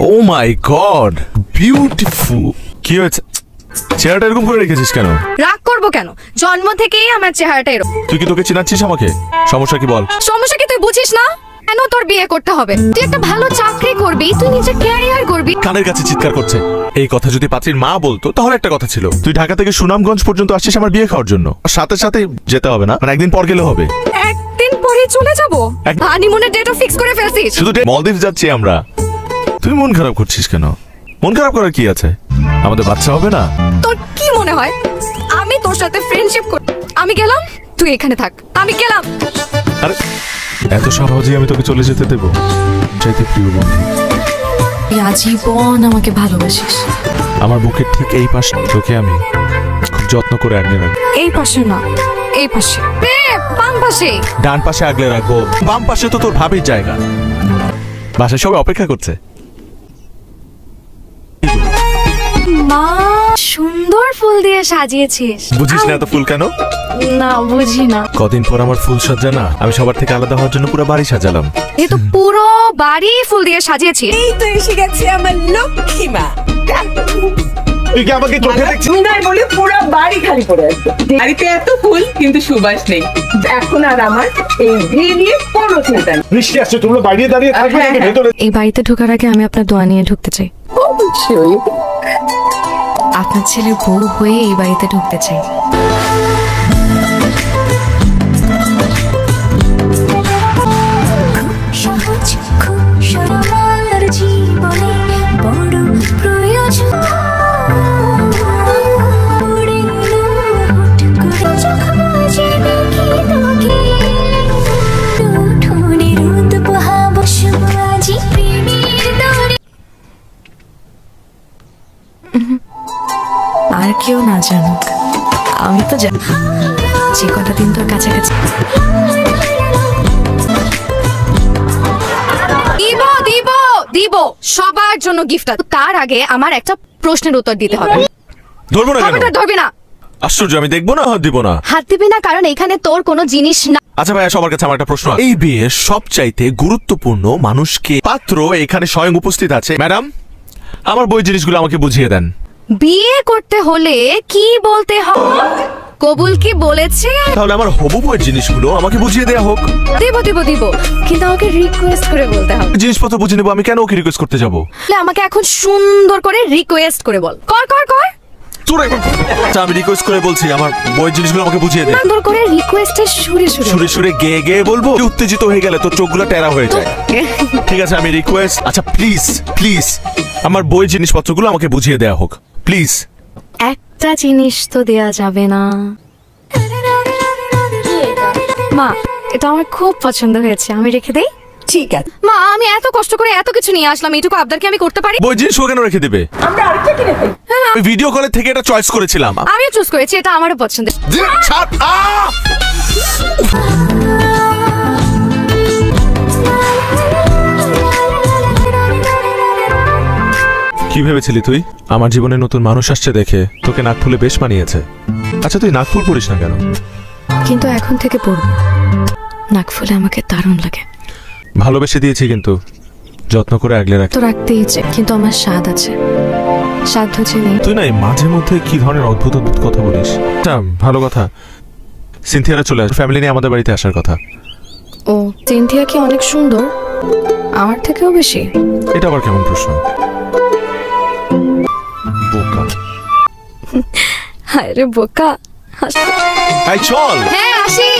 ও মাই god, beautiful. কি হয়েছে? চেহারাটা এরকম করে রেখেছিস কেন? রাগ করবো কেন? জন্ম থেকেই আমার চেহারাটা এরকম। তুই কি তোকে চিনাচ্ছিস আমাকে? সমস্যা কি বল? সমস্যা কি তুই বুঝিস না? কেন তোর বিয়ে করতে হবে? তুই একটা ভালো চাকরি করবি, তুই নিজের ক্যারিয়ার করবি। কানের কাছে চিৎকার করছে। এই কথা যদি পাত্রীর মা বলতো তাহলে একটা কথা ছিল। তুই ঢাকা থেকে সুনামগঞ্জ পর্যন্ত আসছিস আমার বিয়ে খাওয়ার জন্য। সাথে সাথে যেতে হবে না, মানে একদিন পর গেলে হবে। একদিন পরে চলে যাবো? হানিমুনের ডেটও ফিক্স করে ফেলছিস? শুধু মলদ্বীপ যাচ্ছি আমরা। তুই মন খারাপ করছিস কেন? মন খারাপ করার কি আছে? আমাদের বাচ্চা হবে না? তোর কি মনে হয় আমি তোর সাথে ফ্রেন্ডশিপ করি? আমি গেলাম, তুই এখানে থাক। আমি গেলাম। আরে এত সহজেই আমি তোকে চলে যেতে দেবো? চাইতে প্রিয় বন্ধু, আজীবন আমাকে ভালোবাসিস। আমার বুকের ঠিক এই পাশে তোকে আমি খুব যত্ন করে আগলে রাখবো। এই পাশে না, এই পাশে। বাম পাশে। ডান পাশে আগলে রাখবো। বাম পাশে তো তোর ভাবির জায়গা। বাসায় সবাই অপেক্ষা করছে। মা, সুন্দর ফুল দিয়ে সাজিয়েছিস। বুঝিস না এত ফুল কেন? না, বুঝি না। কদিন পর আমার ফুল সজ্জা না, আমি সবার থেকে আলাদা হওয়ার জন্য পুরো বাড়ি সাজালাম। এই তো পুরো বাড়ি ফুল দিয়ে সাজিয়েছিস। এই তো এসে গেছে আমার লক্ষ্মী মা। তুই কি আমাকে চোখে দেখছিস? নাই বলে পুরো বাড়ি খালি পড়ে আছে। বাড়িতে এত ফুল কিন্তু সুবাস নেই। এখন আর আমার এই বিয়ে নিয়ে কোনো চিন্তা নেই। বৃষ্টি আসছে, তোমরা বাইরে দাঁড়িয়ে থাকবে নাকি ভেতরে? এই বাড়িতে ঢোকার আগে আমি আপনার দোয়া নিয়ে ঢুকতে চাই। অবশ্যই। আপনার ছেলে বউ হয়ে এই বাড়িতে ঢুকতে চাই। আর কেউ না জানুক, আমি তো জানি যে কটা দিন তোর কাছাকাছি। দিব দিব দিব সবার জন্য গিফট। তার আগে আমার একটা প্রশ্নের উত্তর দিতে হবে। ধরবো না কেন? ধরবি না। আশ্চর্য, আমি দেখবো না? হাত দিব না। হাত দিবি না কারণ এখানে তোর কোনো জিনিস না। আচ্ছা ভাইয়া, সবার কাছে আমার একটা প্রশ্ন। এই বিয়ের সবচাইতে গুরুত্বপূর্ণ মানুষকে? পাত্র এখানে স্বয়ং উপস্থিত আছে। ম্যাডাম, আমার বই জিনিসগুলো আমাকে বুঝিয়ে দেন। বিয়ে করতে হলে কি বলতে হবে? কবুল কি বলেছে? তাহলে আমার হবু বইয়ের জিনিসগুলো আমাকে বুঝিয়ে দেয়া হোক। দিব দিব দিব, কিন্তু আমাকে রিকোয়েস্ট করে বলতে হবে। জিনিসপত্র বুঝে নেবো, আমি কেন ওকে রিকোয়েস্ট করতে যাবো? আমাকে এখন সুন্দর করে রিকোয়েস্ট করে বল। কর কর কর। আচ্ছা, আমি রিকোয়েস্ট করে বলছি, আমার বইয়ের জিনিসগুলো আমাকে বুঝিয়ে দে। সুন্দর করে রিকোয়েস্টের সুরে সুরে সুরে সুরে গেয়ে গেয়ে বলবো? উত্তেজিত হয়ে গেলে তোর চোখগুলো টেরা হয়ে যায়। ঠিক আছে, আমি রিকোয়েস্ট। আচ্ছা প্লিজ প্লিজ, আমার বইয়ের জিনিসপত্রগুলো আমাকে বুঝিয়ে দেয়া হোক প্লিজ। একটা জিনিস তো দেয়া যাবে না। মা, এটা আমার খুব পছন্দ হয়েছে, আমি রেখে দেই? ঠিক আছে মা, আমি এত কষ্ট করে এত কিছু নিয়ে আসলাম, এইটুকু আবদার কি আমি করতে পারি? বই জিনিস ও কেন রেখে দিবে? আমরা আরেকটা কিনে ফেলি। আমি ভিডিও কলের থেকে এটা চয়েস করেছিলাম। আমিও চুজ করেছি, এটা আমারও পছন্দের। কি ভেবেছিলি তুই? আমার জীবনে নতুন মানুষ আসছে দেখে তোকে নাক ফুলে বেশ মানিয়েছে। আচ্ছা, তুই নাক ফুল পরিস না কেন? কিন্তু এখন থেকে পড়বো। নাক ফুলে আমাকে দারুণ লাগে। ভালোবেসে দিয়েছি কিন্তু যত্ন করে আগলে রাখ। তো রাখতেই চাই, কিন্তু আমার স্বাদ আছে, সাধ্য যে নেই। তুই না মাঝে মধ্যে কি ধরনের অদ্ভুত অদ্ভুত কথা বলিস। ভালো কথা, সিনথিয়ারা চলে আস, ফ্যামিলি নিয়ে আমাদের বাড়িতে আসার কথা। ও, সিনথিয়া কি অনেক সুন্দর? আমার থেকেও বেশি? এটা আবার কেমন প্রশ্ন? বোকা। হায় রে বোকা। চল। হ্যাঁ, আসি।